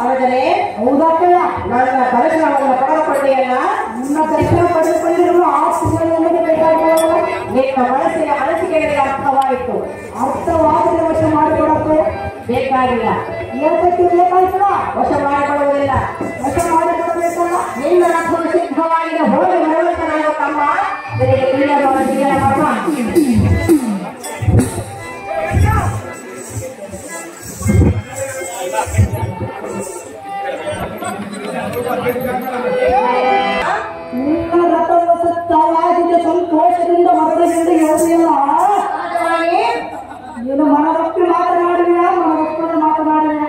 ಆದರೆ ಹೌದಕ್ಕಯ್ಯ ನನ್ನ ದರ್ಶನವನ್ನು ಪಡೆದುಕೊಂಡಿಯಲ್ಲ ನನ್ನ ದರ್ಶನ ಪಡೆದುಕೊಂಡಿರುವ ಆ ಸುಮ್ಮನೆ ಬೇಕಾಗಿಲ್ಲ ನಿನ್ನ ಮನಸ್ಸಿನ ಅನಿಸಿಕೆಗಳಿಗೆ ಅರ್ಥವಾಯಿತು ಅರ್ಥವಾದರೆ ವಶ ಮಾಡಿಕೊಡಕ್ಕೆ ಬೇಕಾಗಿಲ್ಲ ಏತಕ್ಕೆ ಬೇಕಾಗಿಲ್ಲ ವಶ ಮಾಡಿಕೊಳ್ಳುವುದಿಲ್ಲ ವಶ ಮಾಡಿಕೊಳ್ಳಬೇಕಲ್ಲ ನಿನ್ನ ರಥವು ಸಿದ್ಧವಾಗಿದೆ ಹೋಗಿ ಬರುವಂತನಾಗ ತಮ್ಮ ನಿನಗೆ ತಿಳಿಯಬಾರದಿಲ್ಲ ನಿನ್ನ ರಥವು ಸಿದ್ಧವಾಗಿದೆ ಸಂತೋಷದಿಂದ ಮರದಿಂದ ಯೋಚಿಲ್ಲ ನೀನು ಮನವಕ್ಕೆ ಮಾತನಾಡಿಲ್ಲ ಮನವಕ್ಕೆ ಮಾತನಾಡಿಲ್ಲ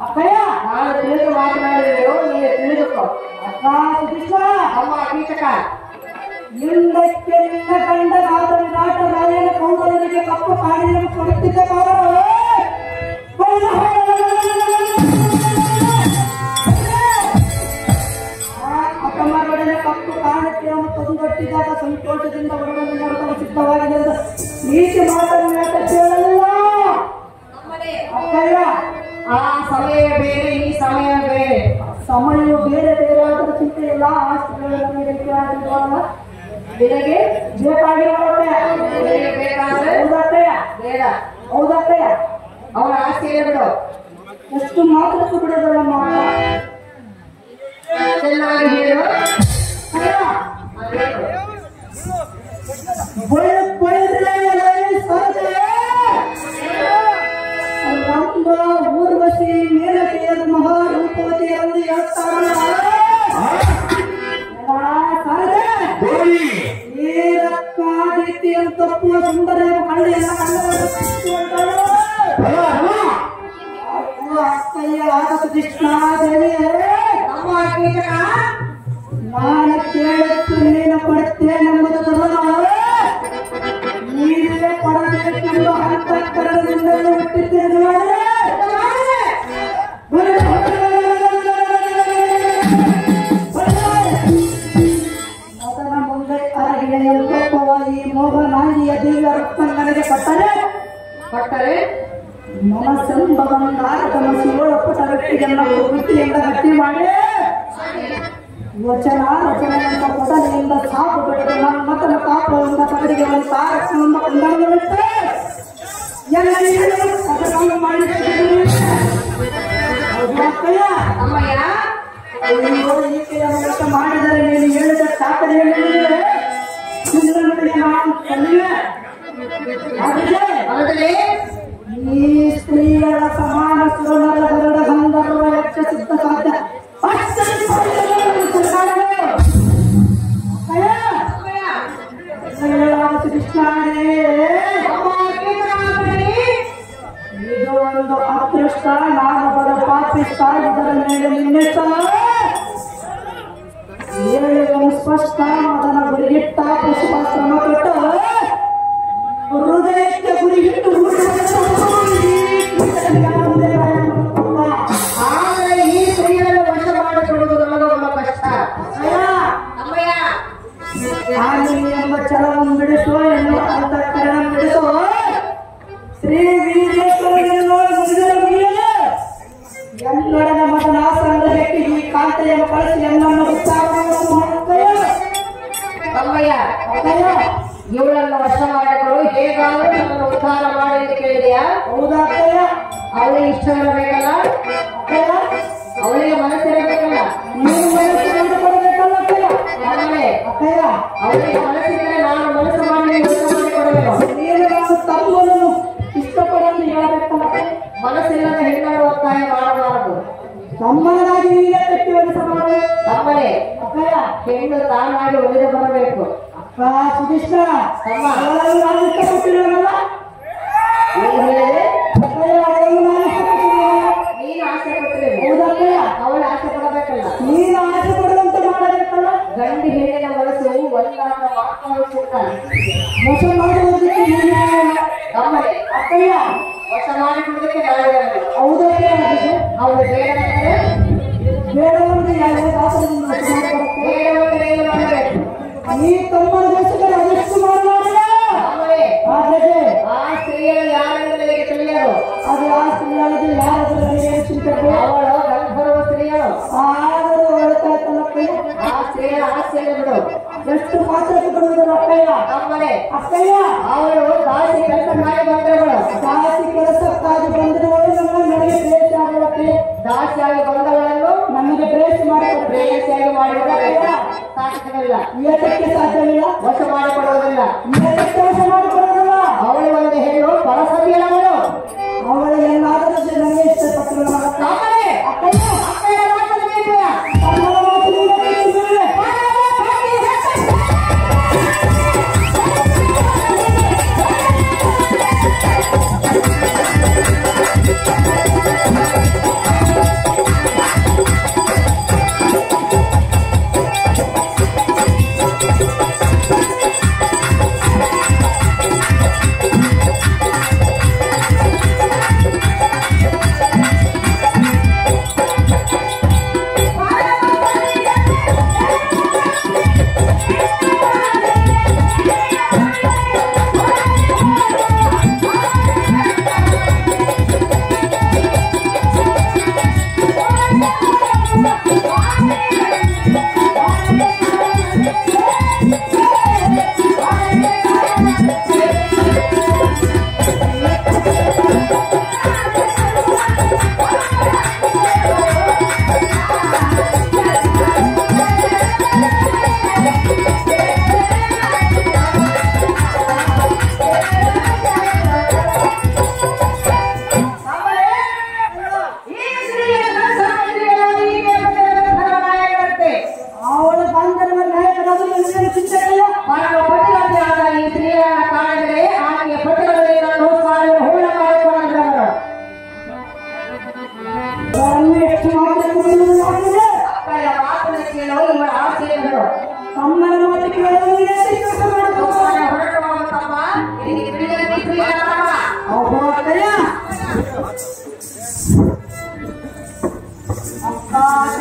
ಅಕ್ಕಯ್ಯ ನಾನು ತಿಳಿದು ಮಾತನಾಡಿದೆವು ನೀನು ತಿಳಿದುಕೋ ಅಕ್ಕ ಸುಧೀಶ ಅಮ್ಮ ಕೀಚಕ ಹಿಂದಕ್ಕೆ ನಿನ್ನ ಕಂಡ ನಾಟ ರಾಯನ ಕೌರವರಿಗೆ ಕಪ್ಪು ಕಾಡಿಯನ್ನು ಕೊಡುತ್ತಿದ್ದ ಅಕ್ಕಮ್ಮರೊಡನೆ ಕಪ್ಪು ಕಾರಣಕ್ಕೆ ತಂದೊಟ್ಟಿದಾಗ ಸಂತೋಷದಿಂದ ಹೊರಡಲು ನೋಡಲು ಸಿದ್ಧವಾಗಿದೆ ಎಂದು ನೀತಿ ಮಾತನಾಟ ಕೇಳಲ್ಲ ಅಕ್ಕಯ್ಯ ಆ ಸಮಯ ಬೇರೆ ಈ ಸಮಯ ಬೇರೆ ಸಮಯವು ಬೇರೆ ಬೇರೆ ಆದರೂ ಚಿಂತೆ ಇಲ್ಲ ಆಸ್ತಿಗಳ ಬೆಲೆಗೆ ಬೇಕಾದ್ರೆ ಬೇಡ ಹೌದಕ್ಕಯ್ಯ ಅವರ ಆಸ್ತಿ ಬಿಡು ಎಷ್ಟು ಮಾತ್ರಕ್ಕೂ ಬಿಡೋದಲ್ಲಮ್ಮ ಚೆನ್ನಾಗಿ ಹೇಳು ಊರ್ವಶಿ ಮೇಲಕೆಯರು ಮಹಾರೂಪವತಿ ಎಂದು ಹೇಳ್ತಾರಲ್ಲ ತಪ್ಪುವ ಸುಂದರ ಕಳ್ಳಿಯ ಅಕ್ಕಯ್ಯ ಕೃಷ್ಣಾದೇವಿಯೇ ನಾನು ಕೇಳುತ್ತು ನೀನು ಕೊಡುತ್ತೇನೆಂಬುದು ನೀವೇ ಕೊಡಬೇಕೆಂದು ಅಂತಃಕರಣದಿಂದ ಹುಟ್ಟಿದ್ದೇನೆ ಅದನ ಮುಂದೆ ಅರಗಿಳೆಯಲ್ಪವ ಈ ಮೋಹನಾಗಿಯ ದಿವ್ಯ ರಕ್ತ ನನಗೆ ಕೊಟ್ಟರೆ ಮನಸ್ಸೆಂಬವನ್ನಾರದನ ಶಿವಳಪ್ಪಟ ವ್ಯಕ್ತಿಗೆಲ್ಲ ವೃತ್ತಿಯಿಂದ ಗಟ್ಟಿ ಮಾಡಿ ವಚನ ರಚನೆಯಿಂದ ಮೊದಲಿನಿಂದ ಸಾಕು ಬಿಡದು ನನ್ನ ಮತನ ಪಾಪದಿಂದ ಕಬಡಿಗೆ ಒಂದು ಕಾರ್ಯಕ್ರಮ ಕೊಂಡಾಡುತ್ತೆ ಅದನ್ನು ಈಕೆಯ ಮೂಲಕ ಮಾಡಿದರೆ ನೀನು ಹೇಳಿದ ಚಾಕರಿ ಹೇಳಿದರೆ ನಾನು ಕಲಿಯೇ ಈ ಸ್ತ್ರೀಯರ ಸಮಾನ ಸುರನರ ಗರುಡ ಗಂಧರ್ವ ಯಕ್ಷ ಸಿದ್ಧ ಸಾಧ್ಯ ಕೃಷ್ಣನೇ ಇದು ಒಂದು ಅದೃಷ್ಟ ನಾನು ಬಡ ಪಾಪಿಷ್ಟ ಇದರ ಮೇಲೆ ನಿನ್ನೆಷ್ಟ ಏಳು ಸ್ಪಷ್ಟ ಅದನ್ನ ಗುರಿಗಿಟ್ಟ ಪಶುಪಾಶ್ರಮ ಕೊಟ್ಟ ಹೃದಯಕ್ಕೆ ಗುರಿಗಿಟ್ಟು ಆದರೆ ಈ ಸ್ತ್ರೀಯನ್ನು ವಶ ಮಾಡಿಕೊಳ್ಳುವುದು ನಮಗೊಬ್ಬ ಕಷ್ಟ ಎಂಬ ಛಲವನ್ನು ಬಿಡಿಸೋ ಎನ್ನುವ ಅಂತಃಕರಣ ಬಿಡಿಸೋ ಶ್ರೀ ವೀರೇಶ್ವರನೋ ಎನ್ನೊಡನ ಮಗನ ಸಂಗ್ರಹಕ್ಕೆ ಈ ಕಾಂತೆಯನ್ನು ಕಳಿಸಿ ಎನ್ನನ್ನು ಇವಳನ್ನು ವಶ ಮಾಡಿಕೊಂಡು ಹೇಗಾದರೂ ನನ್ನನ್ನು ಉದ್ಧಾರ ಮಾಡಿ ಎಂದು ಕೇಳಿದೆಯಾ ಹೌದಾಗ್ತಯ್ಯ ಅವಳಿಗೆ ಇಷ್ಟವಿರಬೇಕಲ್ಲ ಅವಳಿಗೆ ಮನಸ್ಸಿರಬೇಕಲ್ಲ ನೀನು ಮನಸ್ಸು ಕೊಡಬೇಕಲ್ಲ ಅಕ್ಕಯ್ಯ ಅವಳಿಗೆ ಮನಸ್ಸಿದ್ರೆ ನಾನು ಮನಸ್ಸು ಮಾಡಿ ಕೊಡಬೇಕು ನೀನು ನಾನು ತಮ್ಮನ್ನು ಇಷ್ಟಪಡಲು ಹೇಳಬೇಕಲ್ಲ ಮನಸ್ಸಿಲ್ಲದ ಹೆಣ್ಣು ಒತ್ತಾಯ ಮಾಡಬಾರದು ತಮ್ಮನಾಗಿ ನೀನೇ ಕಟ್ಟಿ ಒಲಿಸಬಾರದು ತಮ್ಮನೇ ಅಕ್ಕಯ್ಯ ಹೆಣ್ಣು ತಾನಾಗಿ ಒಲಿದು ಬರಬೇಕು ಸುಧಿಷ್ಣ ನಾನು ಇಷ್ಟಪಟ್ಟಿರೋಲ್ಲ ನೀನು ಆಸೆ ಪಟ್ಟಿರಿ ಹೌದಕ್ಕಯ್ಯ ಅವಳು ಆಸೆ ಪಡಬೇಕಲ್ಲ ನೀನು ಆಸೆ ಪಡುವಂತೆ ಮಾಡಬೇಕಲ್ಲ ಗಂಡಿ ಹೆಣ್ಣಿನ ಮನಸ್ಸು ಒಂದಾದ ಮಾತನಾಡುತ್ತಿರ್ತಾನೆ ಮೋಸ ಮಾಡುವುದಕ್ಕೆ ತಮ್ಮನೇ ಅಕ್ಕಯ್ಯ ವಶ ಮಾಡಿಕೊಳ್ಳೋದಕ್ಕೆ ಹೌದಕ್ಕೆ ಅವಳು ಬೇಡವಂದ್ರೆ ಬೇಡವಂದ್ರೆ ಬೇಡವಂದ್ರೆ ಮಾಡಬೇಕು ಈ ತಮ್ಮನ ದೇಶದಲ್ಲಿ ಅದೆಷ್ಟು ಮಾಡಲಾರೆ ಆ ಸ್ತ್ರೀಯರು ಯಾರೆಂದು ನನಗೆ ತಿಳಿಯರು ಅದು ಆ ಸ್ತ್ರೀಯರಿಗೆ ಯಾರು ಅವಳು ಗಂಧರ್ವ ಸ್ತ್ರೀಯಳು. ಆದರೂ ಹೊರತಾಯ್ತಲ್ಲಕ್ಕಯ್ಯ. ಆ ಸ್ತ್ರೀಯ ಆಸೆಯ ಬಿಡು. ಎಷ್ಟು ಮಾತ್ರ ಬಿಡುವುದಿಲ್ಲ ಅಕ್ಕಯ್ಯ. ನಮ್ಮನೆ ಅಕ್ಕಯ್ಯ ಅವಳು ದಾಸಿ ಕೆಲಸಕ್ಕಾಗಿ ಬಂದವಳು. ದಾಸಿ ಕೆಲಸಕ್ಕಾಗಿ ಬಂದಿರುವಳು ನಮ್ಮ ನನಗೆ ಪ್ರೇಷ ಆಗಲಕ್ಕೆ. ದಾಸಿಯಾಗಿ ಬಂದವಳನ್ನು ನಮಗೆ ಪ್ರೇಷ ಮಾಡಿಕೊಟ್ಟು ಪ್ರೇಯಸಿಯಾಗಿ ಮಾಡಿಕೊಳ್ಳಲಿಲ್ಲ. ಸಾಧ್ಯವಿಲ್ಲ. ಏತಕ್ಕೆ ಸಾಧ್ಯವಿಲ್ಲ. ವಶ ಮಾಡಿಕೊಡುವುದಿಲ್ಲ. ಏತಕ್ಕೆ ವಶ ಮಾಡಿಕೊಡುವುದಿಲ್ಲ. ಅವಳು ಒಂದು ಹೆಣ್ಣು ಪರಸತಿಯಳವಳು. ಅವಳು ಎಲ್ಲಾದರೂ ನನಗೆ ಇಷ್ಟಪಟ್ಟರು. ನಮ್ಮನೆ ಅಕ್ಕಯ್ಯ ಅಕ್ಕಯ್ಯ ಮಾತನ್ನು ಕೇಳಿದೆಯಾ? ತಮ್ಮನ ಮಾತು ನೀವೇ ಕೇಳಿದ್ದೀರಿ.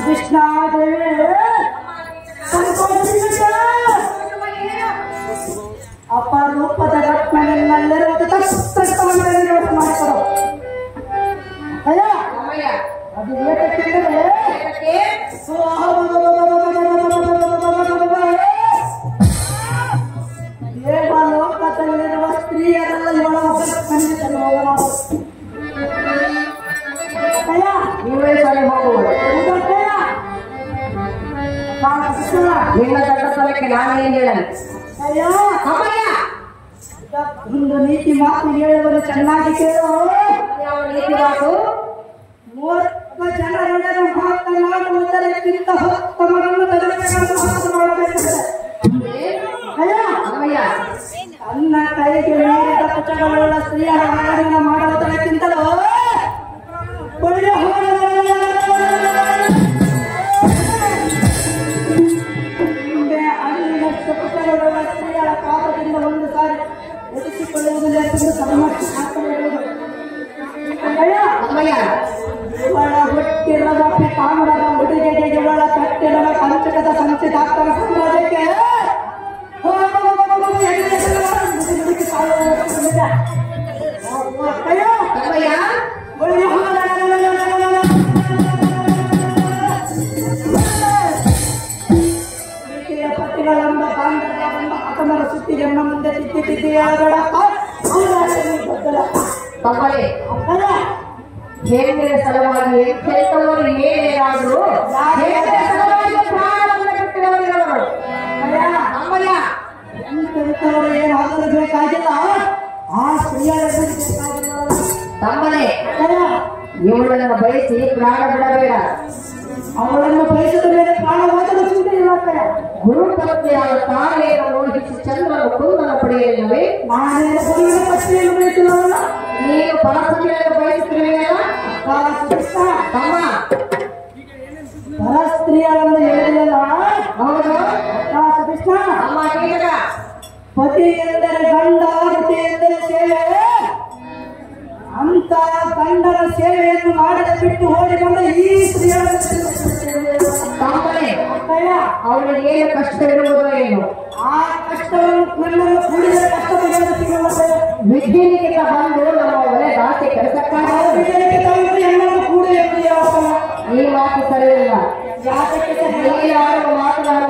ಕೃಷ್ಣ ಅಪರೂಪದ ರತ್ನಗಳೆಲ್ಲರೂ ತಕ್ಷಣ ಮಾಡಿಕೊಡು. ಅಯ್ಯ ಅದು ಏಕಂದರೆ ದೇವಲೋಕದಲ್ಲಿರುವ ಸ್ತ್ರೀಯರೆಲ್ಲ ಇವಳ ಖಂಡಿತ ನೀವೇ ಸರಿ ಹೋಗುವುದು. ನಿನ್ನ ದೊಡ್ಡ ಸ್ಥಳಕ್ಕೆ ನಾನೇನು ಹೇಳಲಿ? ಒಂದು ನೀತಿ ಮಾತು ಹೇಳುವುದು ಚೆನ್ನಾಗಿ ಕೇಳು. ಯಾವ ನೀತಿ ಮಾತು? ಮೂರ್ಖ ಜನರೊಡನೆ ಮಾತನಾಡುವುದಕ್ಕಿಂತ ಉತ್ತಮರನ್ನು ಮಾಡಬೇಕಾಗುತ್ತದೆ. ತನ್ನ ಕೈಗೆ ಮೀರಿದ ಪುಟಗಳುಳ್ಳ ಸ್ತ್ರೀಯರ ಹಾಡಿನ ಮಾಡುವುದಕ್ಕಿಂತಲೂ ಒಳ್ಳೆಯ ಹಿಂದೆ ಅಲ್ಲಿನಷ್ಟು ಪುಟಗಳುಳ್ಳ ಸ್ತ್ರೀಯರ ಪಾಪದಿಂದ ಒಂದು ಸಾರಿ ಎದುರಿಸಿಕೊಳ್ಳುವುದಿಲ್ಲ ಎಂದು ಇವಳ ಹುಟ್ಟಿರದ ಕಾಮರದ ಹುಡುಗಿಗೆ ಇವಳ ಕಟ್ಟಿಡದ ಪಂಚಕದ ಸಂಚಿತಾತ್ಮಕ ಸಮಾಜಕ್ಕೆ ಪತಿಗಳೆಂಬ ಬಾಂಧವ್ಯವೆಂಬ ಆತಮರ ಸುತ್ತಿಗೆ ಮುಂದೆ ತಿದ್ದಿ ತಿದ್ದಿ ಹೇಳಬೇಡ. ಹೆಣ್ಣಿನ ಸಲುವಾಗಿ ಕೆಟ್ಟವರು ಏನೇನಾದ್ರು ಏನಾದರೂ ಬೇಕಾಗಿಲ್ಲ. ಆ ಸ್ತ್ರೀಯರ ತಮ್ಮನೆ ಇವಳನ್ನು ಬಯಸಿ ಪ್ರಾಣ ಬಿಡಬೇಡ. ಅವಳನ್ನು ಬಯಸಿದ ಮೇಲೆ ಪ್ರಾಣವಾದರೂ ಚಿಂತೆ ಇಲ್ಲ. ಗುರುಪತ್ನಿಯಾದ ತಾಯಿಯನ್ನು ಮೋಹಿಸಿ ಚಂದ್ರನ ಕುಂದನ ಪಡೆಯಲಿಲ್ಲವೇ? ನಾನೇನು ಗುರುವಿನ ಪತ್ನಿಯನ್ನು ಬಯಸಿಲ್ಲವಲ್ಲ. ನೀನು ಪರಸ್ತ್ರೀಯನ್ನು ಬಯಸುತ್ತಿರುವೆಯಲ್ಲ ತಮ್ಮ. ಪರಸ್ತ್ರೀಯರನ್ನು ಹೇಳಿಲ್ಲ. ಹೌದು ಕೃಷ್ಣ. ಅಮ್ಮ ನೀಗ ಪತಿ ಎಂದರೆ ಗಂಡ, ಪತಿ ಎಂದರೆ ಸೇವೆ. ಅಂತ ಗಂಡನ ಸೇವೆಯನ್ನು ಮಾಡದೆ ಬಿಟ್ಟು ಓಡಿ ಬಂದ ಈ ಸ್ತ್ರೀಯರ ತಮ್ಮನೆ ಅವಳಿಗೆ ಏನು ಕಷ್ಟ ಇರುವುದೋ ಏನು? ಆ ಕಷ್ಟವನ್ನು ಕೂಡಿದ ಕಷ್ಟವನ್ನು ಸಿಗುತ್ತದೆ. ವಿದ್ಯೆನಿಂದ ಬಂದು ನಮ್ಮ ಒಳ್ಳೆ ದಾಸೆ ಕೆಲಸಕ್ಕಾಗಿ ಎಲ್ಲರೂ ಕೂಡ ಮಾತು ಸರಿಯಿಲ್ಲ. ಯಾತಕ್ಕೆ ಇಲ್ಲಿ ಆಡುವ ಮಾತುಗಳನ್ನು